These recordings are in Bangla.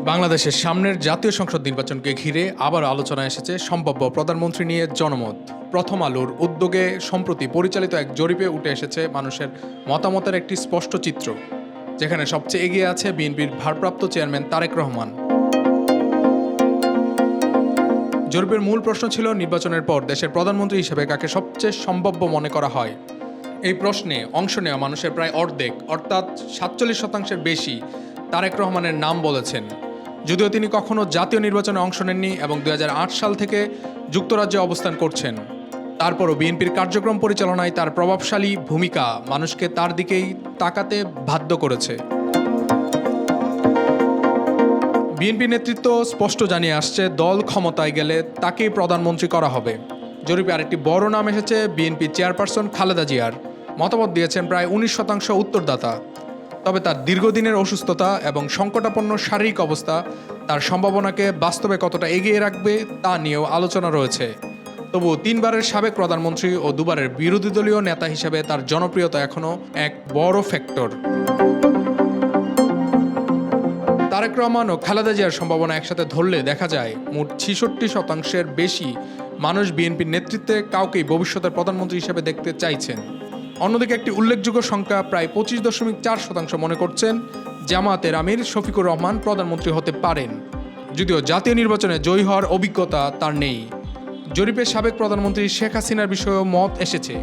বাংলাদেশের সামনের জাতীয় সংসদ নির্বাচনকে ঘিরে আবার আলোচনায় এসেছে সম্ভাব্য প্রধানমন্ত্রী নিয়ে জনমত। প্রথম আলোর উদ্যোগে সম্প্রতি পরিচালিত এক জরিপে উঠে এসেছে মানুষের মতামতের একটি স্পষ্ট চিত্র, যেখানে সবচেয়ে এগিয়ে আছে বিএনপির ভারপ্রাপ্ত চেয়ারম্যান তারেক রহমান। জরিপের মূল প্রশ্ন ছিল, নির্বাচনের পর দেশের প্রধানমন্ত্রী হিসেবে কাকে সবচেয়ে সম্ভাব্য মনে করা হয়। এই প্রশ্নে অংশ নেওয়া মানুষের প্রায় অর্ধেক, অর্থাৎ 47% বেশি তারেক রহমানের নাম বলেছেন। যদিও তিনি কখনো জাতীয় নির্বাচনে অংশ নেননি এবং 2008 সাল থেকে যুক্তরাজ্যে অবস্থান করছেন, তারপরও বিএনপির কার্যক্রম পরিচালনায় তার প্রভাবশালী ভূমিকা মানুষকে তার দিকেই তাকাতে বাধ্য করেছে। বিএনপি নেতৃত্ব স্পষ্ট জানিয়ে আসছে, দল ক্ষমতায় গেলে তাকেই প্রধানমন্ত্রী করা হবে। জরিপে আরেকটি বড় নাম এসেছে বিএনপি চেয়ারপারসন খালেদা জিয়ার। মতামত দিয়েছেন প্রায় 19% উত্তরদাতা। তবে তার দীর্ঘদিনের অসুস্থতা এবং সংকটাপন্ন শারীরিক অবস্থা তার সম্ভাবনাকে বাস্তবে কতটা এগিয়ে রাখবে তা নিয়েও আলোচনা রয়েছে। তবু 3 বারের সাবেক প্রধানমন্ত্রী ও 2 বারের বিরোধী দলীয় নেতা হিসেবে তার জনপ্রিয়তা এখনও এক বড় ফ্যাক্টর। তারেক রহমান ও খালেদা জিয়ার সম্ভাবনা একসাথে ধরলে দেখা যায় মোট 66% বেশি মানুষ বিএনপির নেতৃত্বে কাউকেই ভবিষ্যতের প্রধানমন্ত্রী হিসেবে দেখতে চাইছেন। অন্যদিকে একটি উল্লেখযোগ্য সংখ্যা প্রায় 25.4% মনে করছেন জামায়াতের আমির শফিকুর রহমান প্রধানমন্ত্রী হতে পারেন, যদিও জাতীয় নির্বাচনে জয়ী হওয়ার অভিজ্ঞতা তার নেই। জরিপে সাবেক প্রধানমন্ত্রী শেখ হাসিনার বিষয়েও মত এসেছে।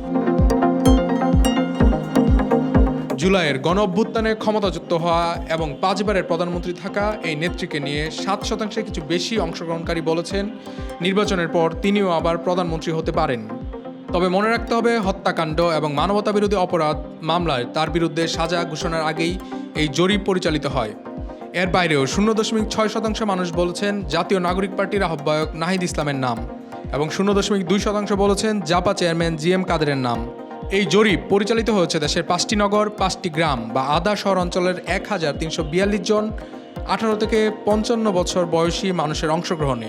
জুলাইয়ের গণ অভ্যুত্থানে ক্ষমতাচ্যুত হওয়া এবং 5 বারের প্রধানমন্ত্রী থাকা এই নেত্রীকে নিয়ে 7% কিছু বেশি অংশগ্রহণকারী বলেছেন নির্বাচনের পর তিনিও আবার প্রধানমন্ত্রী হতে পারেন। তবে মনে রাখতে হবে, হত্যাকাণ্ড এবং মানবতাবিরোধী অপরাধ মামলায় তার বিরুদ্ধে সাজা ঘোষণার আগেই এই জরিপ পরিচালিত হয়। এর বাইরেও 0.6% মানুষ বলেছেন জাতীয় নাগরিক পার্টির আহ্বায়ক নাহিদ ইসলামের নাম এবং 0.2% বলেছেন জাপা চেয়ারম্যান জিএম কাদেরের নাম। এই জরিপ পরিচালিত হয়েছে দেশের 5টি নগর, 5টি গ্রাম বা আধা শহর অঞ্চলের 1342 জন 18 থেকে 55 বছর বয়সী মানুষের অংশগ্রহণে।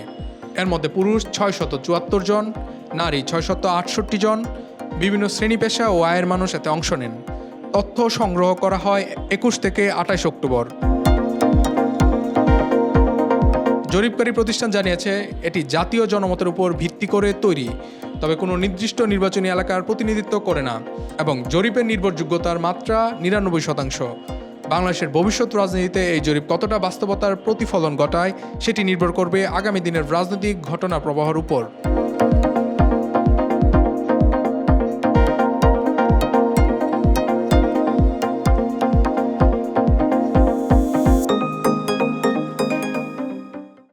এর মধ্যে পুরুষ 674 জন, নারী 668 জন। বিভিন্ন শ্রেণী পেশা ও আয়ের মানুষ এতে অংশ নেন। তথ্য সংগ্রহ করা হয় 21 থেকে 28 অক্টোবর। জরিপকারী প্রতিষ্ঠান জানিয়েছে, এটি জাতীয় জনমতের উপর ভিত্তি করে তৈরি, তবে কোনো নির্দিষ্ট নির্বাচনী এলাকার প্রতিনিধিত্ব করে না এবং জরিপের নির্ভরযোগ্যতার মাত্রা 99%। বাংলাদেশের ভবিষ্যৎ রাজনীতিতে এই জরিপ কতটা বাস্তবতার প্রতিফলন ঘটায় সেটি নির্ভর করবে আগামী দিনের রাজনৈতিক ঘটনা প্রবাহের উপর।